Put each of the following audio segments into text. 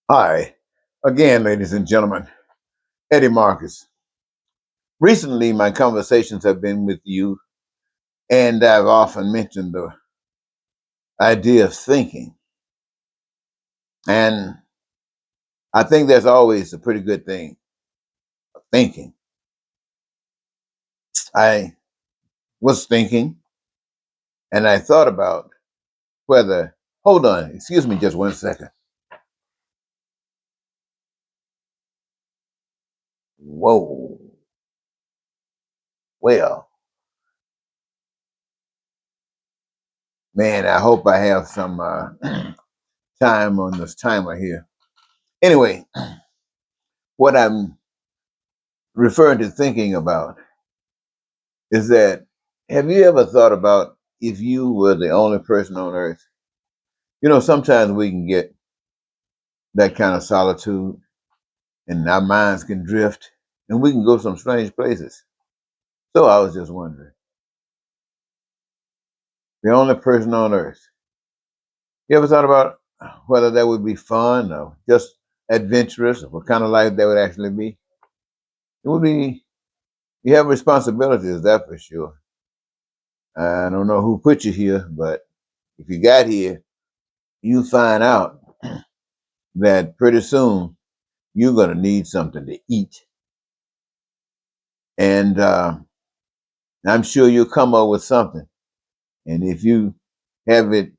Hi, again, ladies and gentlemen, Eddie Marcus. Recently, my conversations have been with you, and I've often mentioned the idea of thinking. And I think that's always a pretty good thing, thinking. I was thinking, and I thought about whether, hold on, excuse me just 1 second. Whoa, well, man, I hope I have some time on this timer here. Anyway, what I'm referring to thinking about is that have you ever thought about if you were the only person on earth? You know, sometimes we can get that kind of solitude and our minds can drift and we can go some strange places. So I was just wondering, the only person on earth, you ever thought about whether that would be fun or just adventurous or what kind of life that would actually be? It would be, you have responsibilities, that for sure. I don't know who put you here, but if you got here, you find out that pretty soon you're going to need something to eat. And I'm sure you'll come up with something. And if you have it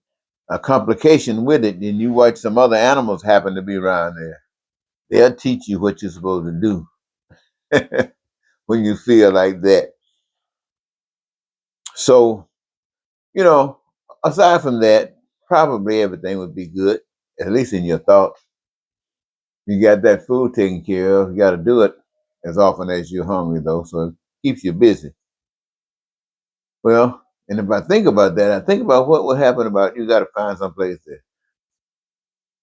a complication with it, then you watch some other animals happen to be around there. They'll teach you what you're supposed to do when you feel like that. So, you know, aside from that, probably everything would be good, at least in your thoughts. You got that food taken care of. You got to do it as often as you're hungry, though, so it keeps you busy. Well, and if I think about that, I think about what would happen about you got to find some place to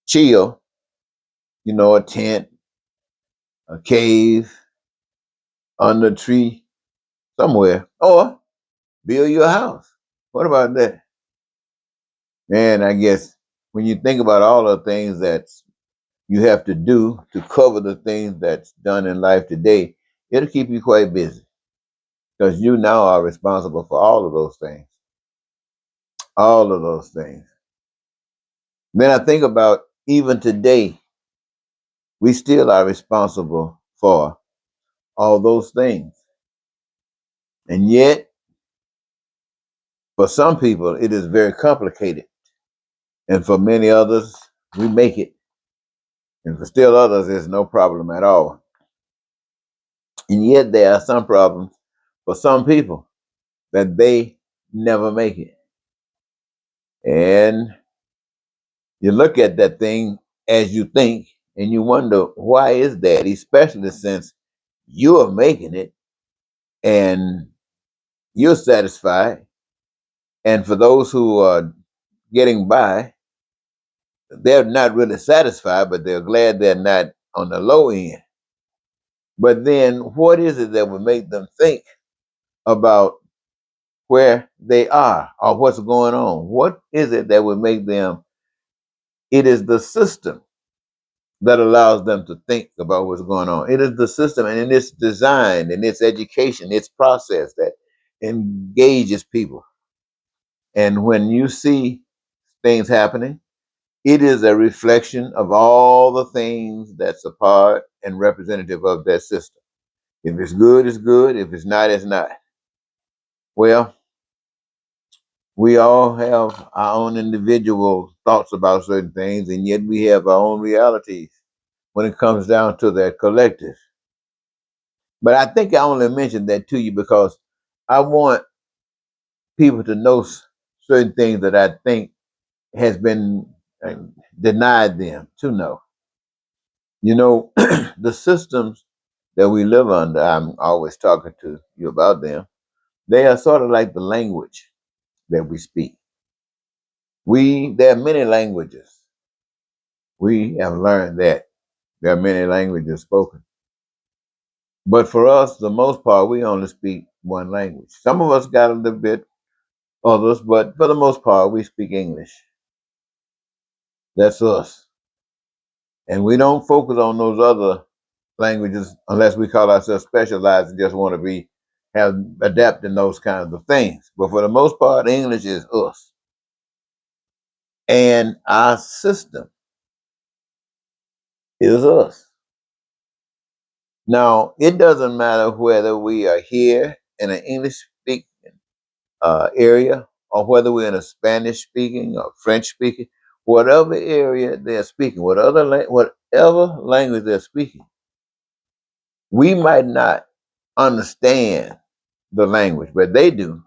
chill, you know, a tent, a cave, under a tree, somewhere, or build your house. What about that? Man, I guess when you think about all the things that you have to do to cover the things that's done in life today, it'll keep you quite busy because you now are responsible for all of those things. All of those things. Then I think about even today, we still are responsible for all those things. And yet, for some people, it is very complicated. And for many others, we make it. And for still others, there's no problem at all. And yet, there are some problems for some people that they never make it. And you look at that thing as you think, and you wonder, why is that? Especially since you're making it and you're satisfied. And for those who are getting by, they're not really satisfied, but they're glad they're not on the low end. But then what is it that would make them think about where they are or what's going on? What is it that would make them? It is the system that allows them to think about what's going on. It is the system and in its design and its education, its process that engages people. And when you see things happening, it is a reflection of all the things that's a part and representative of that system. If it's good, it's good. If it's not, it's not. Well, we all have our own individual thoughts about certain things, and yet we have our own realities when it comes down to that collective. But I think I only mentioned that to you because I want people to know certain things that I think has been uh, denied them to know. You know, the systems that we live under, I'm always talking to you about them, they are sort of like the language that we speak. There are many languages. We have learned that there are many languages spoken. But for us, the most part, we only speak one language. Some of us got a little bit others, but for the most part, we speak English. That's us. And we don't focus on those other languages unless we call ourselves specialized and just want to be have adapting those kinds of things. But for the most part, English is us. And our system is us. Now, it doesn't matter whether we are here in an English speaking area or whether we're in a Spanish speaking or French speaking, whatever area they're speaking, whatever language they're speaking, we might not understand the language, but they do.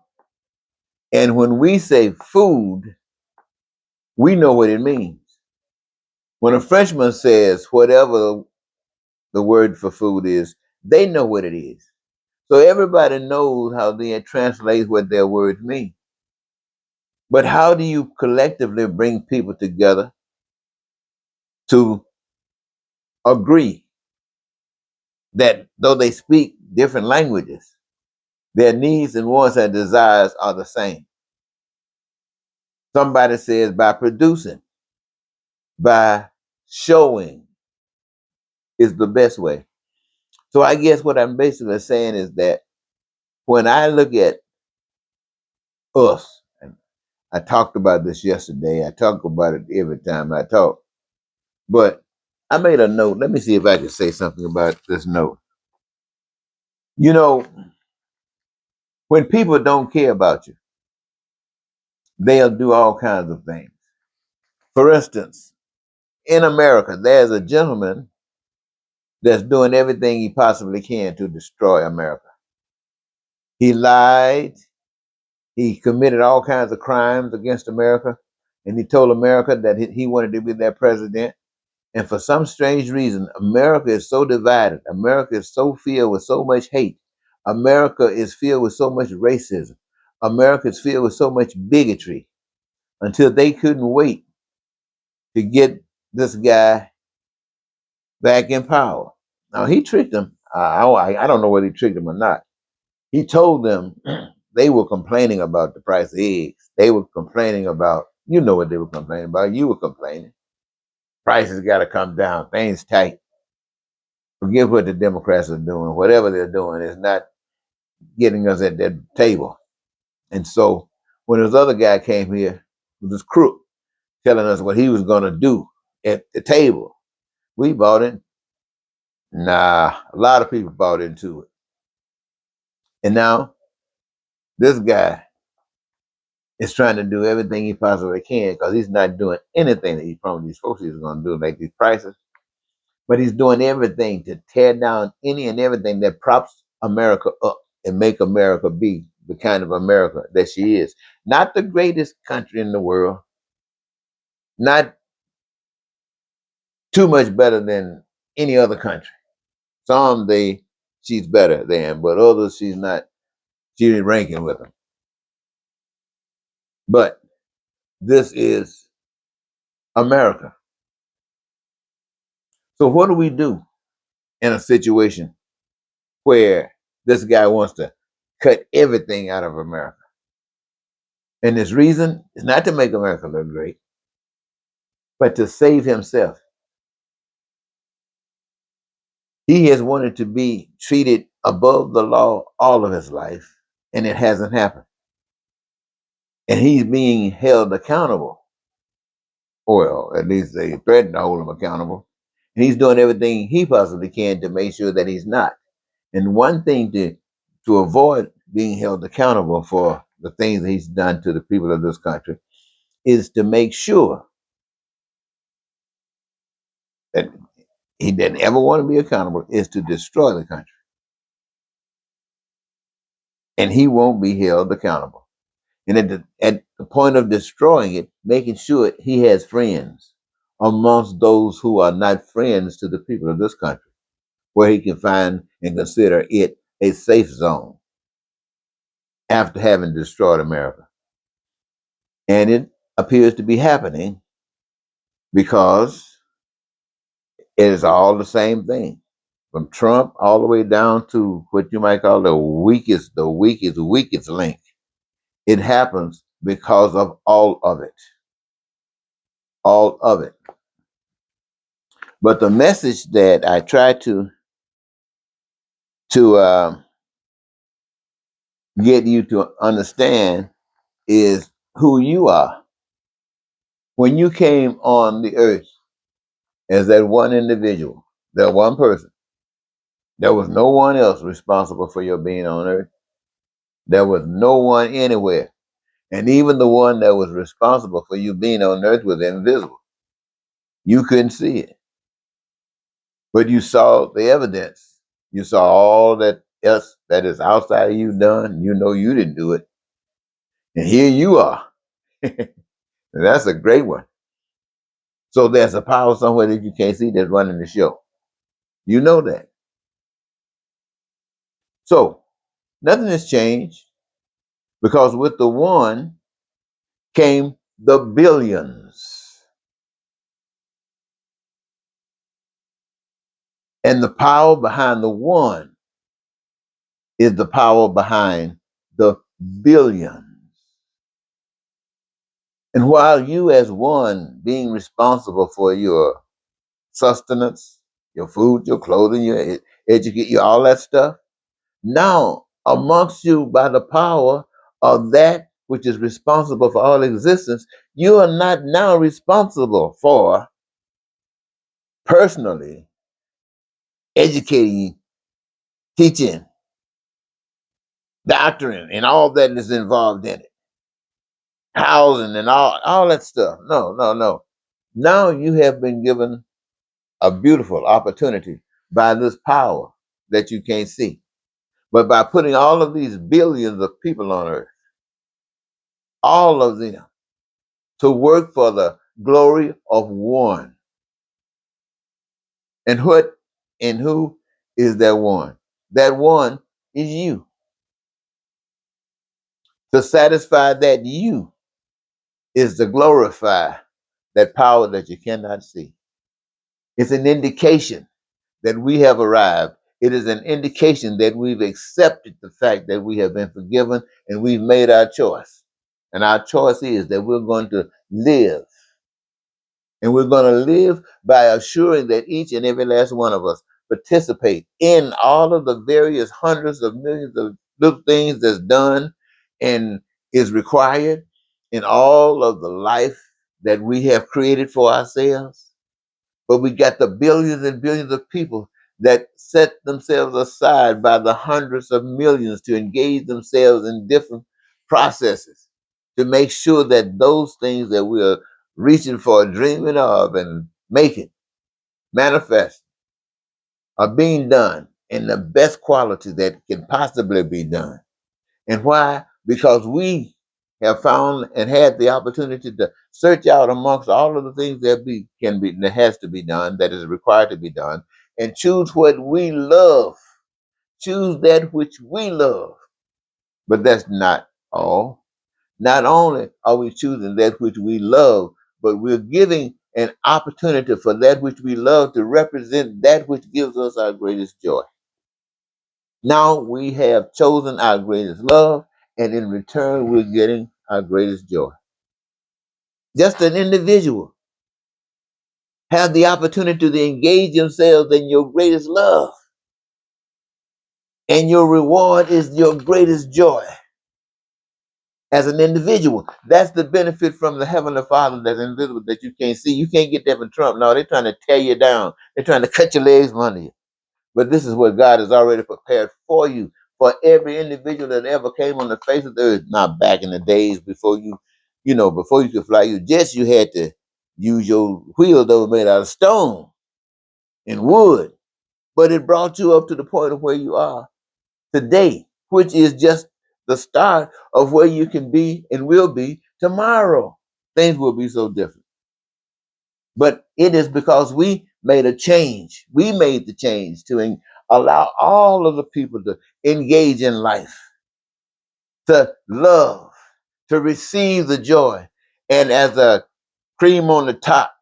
And when we say food, we know what it means. When a Frenchman says whatever the word for food is, they know what it is. So everybody knows how they translate what their words mean. But how do you collectively bring people together to agree that though they speak different languages, their needs and wants and desires are the same? Somebody says by producing, by showing is the best way. So I guess what I'm basically saying is that when I look at us, and I talked about this yesterday, I talk about it every time I talk, but I made a note. Let me see if I can say something about this note. You know, when people don't care about you, they'll do all kinds of things. For instance, in America, there's a gentleman that's doing everything he possibly can to destroy America. He lied, he committed all kinds of crimes against America, and he told America that he wanted to be their president. And for some strange reason, America is so divided. America is so filled with so much hate. America is filled with so much racism. America is filled with so much bigotry until they couldn't wait to get this guy back in power. Now, he tricked them. I don't know whether he tricked them or not. He told them they were complaining about the price of eggs. They were complaining about, you know what they were complaining about. You were complaining. Prices got to come down. Things tight. Forget what the Democrats are doing. Whatever they're doing is not getting us at that table. And so when this other guy came here with this crook telling us what he was going to do at the table, we bought in. Nah, a lot of people bought into it. And now this guy is trying to do everything he possibly can because he's not doing anything that he promised these folks he was going to do, like these prices. But he's doing everything to tear down any and everything that props America up and make America be the kind of America that she is. Not the greatest country in the world, not too much better than any other country. Some she's better than, but others she's not. She's ranking with them. But this is America. So what do we do in a situation where this guy wants to cut everything out of America? And his reason is not to make America look great, but to save himself. He has wanted to be treated above the law all of his life, and it hasn't happened. And he's being held accountable. Well, at least they threaten to hold him accountable. And he's doing everything he possibly can to make sure that he's not. And one thing to avoid being held accountable for the things that he's done to the people of this country is to make sure that he didn't ever want to be accountable, is to destroy the country. And he won't be held accountable. And at the point of destroying it, making sure he has friends amongst those who are not friends to the people of this country, where he can find and consider it a safe zone after having destroyed America. And it appears to be happening because it is all the same thing. From Trump all the way down to what you might call the weakest link. It happens because of all of it. All of it. But the message that I try to get you to understand is who you are. When you came on the earth as that one individual, that one person, there was no one else responsible for your being on earth. There was no one anywhere. And even the one that was responsible for you being on earth was invisible. You couldn't see it, but you saw the evidence. You saw all that else that is outside of you done. You know you didn't do it. And here you are. And that's a great one. So there's a power somewhere that you can't see that's running the show. You know that. So nothing has changed because with the one came the billions. And the power behind the one is the power behind the billions. And while you, as one, being responsible for your sustenance, your food, your clothing, your educate, your all that stuff, now amongst you by the power of that which is responsible for all existence, you are not now responsible for personally educating, teaching, doctrine, and all that is involved in it, housing and all that stuff. No, no, no. Now you have been given a beautiful opportunity by this power that you can't see. But by putting all of these billions of people on earth, all of them, to work for the glory of one. And what and who is that one? That one is you. To satisfy that you is to glorify that power that you cannot see. It's an indication that we have arrived. It is an indication that we've accepted the fact that we have been forgiven and we've made our choice. And our choice is that we're going to live. And we're going to live by assuring that each and every last one of us participate in all of the various hundreds of millions of little things that's done and is required in all of the life that we have created for ourselves. But we got the billions and billions of people that set themselves aside by the hundreds of millions to engage themselves in different processes to make sure that those things that we are reaching for, dreaming of, and making manifest are being done in the best quality that can possibly be done. And why? Because we have found and had the opportunity to search out amongst all of the things that has to be done, that is required to be done, and choose what we love. Choose that which we love. But that's not all. Not only are we choosing that which we love, but we're giving an opportunity for that which we love to represent that which gives us our greatest joy. Now we have chosen our greatest love, and in return, we're getting our greatest joy. Just an individual have the opportunity to engage themselves in your greatest love, and your reward is your greatest joy as an individual. That's the benefit from the Heavenly Father that's invisible that you can't see. You can't get that from Trump. No, they're trying to tear you down. They're trying to cut your legs from under you. But this is what God has already prepared for you, for every individual that ever came on the face of the earth. Not back in the days before before you could fly your jets, you had to use your wheels that were made out of stone and wood. But it brought you up to the point of where you are today, which is just the start of where you can be and will be tomorrow. Things will be so different. But it is because we made a change. We made the change to allow all of the people to engage in life, to love, to receive the joy. And as a cream on the top,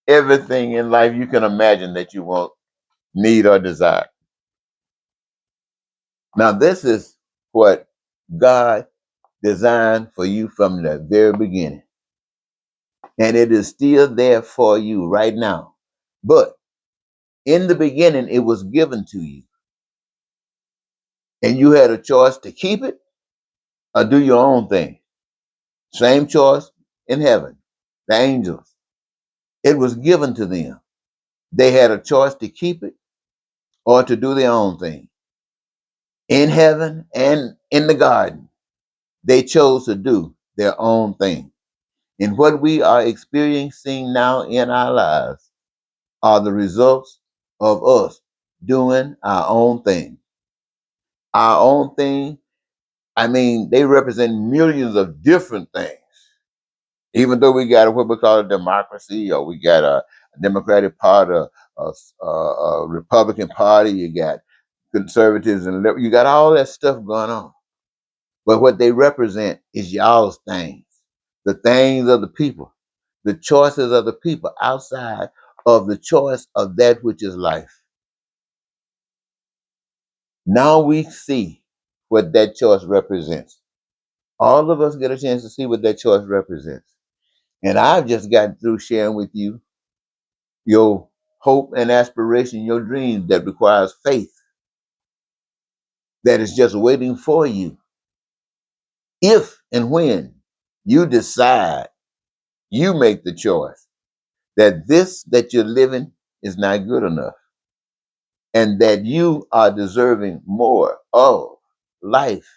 everything in life you can imagine that you want, need, or desire. Now, this is what God designed for you from the very beginning. And it is still there for you right now. But in the beginning, it was given to you, and you had a choice to keep it or do your own thing. Same choice in heaven. The angels, it was given to them. They had a choice to keep it or to do their own thing. In heaven and in the garden, they chose to do their own thing. And what we are experiencing now in our lives are the results of us doing our own thing. Our own thing, I mean, they represent millions of different things. Even though we got what we call a democracy, or we got a Democratic Party, a Republican Party, you got conservatives and you got all that stuff going on. But what they represent is y'all's things, the things of the people, the choices of the people outside of the choice of that which is life. Now we see what that choice represents. All of us get a chance to see what that choice represents. And I've just gotten through sharing with you your hope and aspiration, your dreams that requires faith that is just waiting for you. If and when you decide, you make the choice that this that you're living is not good enough and that you are deserving more of life.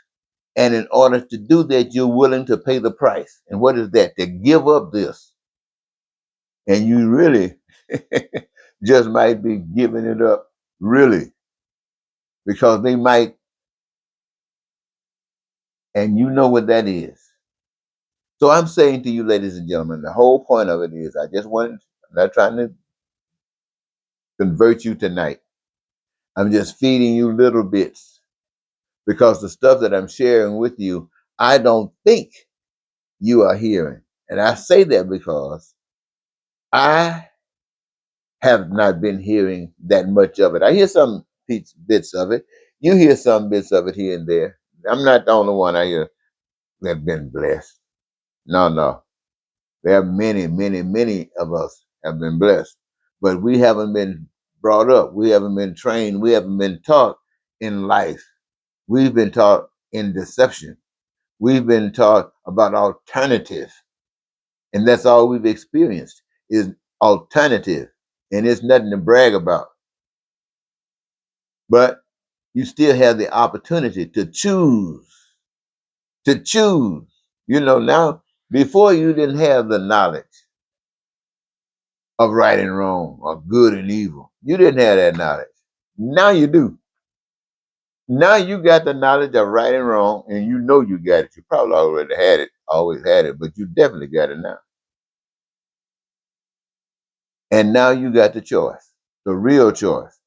And in order to do that, you're willing to pay the price. And what is that? To give up this. And you really just might be giving it up, really, because they might, and you know what that is. So I'm saying to you, ladies and gentlemen, the whole point of it is I just wanted, I'm not trying to convert you tonight. I'm just feeding you little bits because the stuff that I'm sharing with you, I don't think you are hearing. And I say that because I have not been hearing that much of it. I hear some bits of it. You hear some bits of it here and there. I'm not the only one I hear that been blessed. No, no. There are many, many, many of us have been blessed, but we haven't been brought up. We haven't been trained. We haven't been taught in life. We've been taught in deception. We've been taught about alternative, and that's all we've experienced is alternative, and it's nothing to brag about. But you still have the opportunity to choose. To choose. Now before you didn't have the knowledge of right and wrong, of good and evil. You didn't have that knowledge. Now you do. Now you got the knowledge of right and wrong, and you know you got it. You probably already had it, always had it, but you definitely got it now. And now you got the choice, the real choice.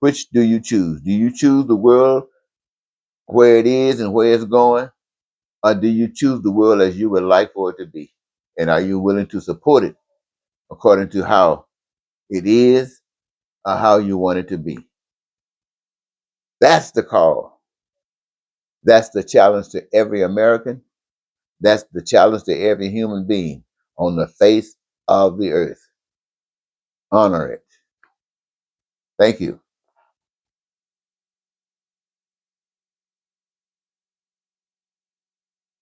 Which do you choose? Do you choose the world where it is and where it's going? Or do you choose the world as you would like for it to be? And are you willing to support it according to how it is or how you want it to be? That's the call. That's the challenge to every American. That's the challenge to every human being on the face of the earth. Honor it. Thank you.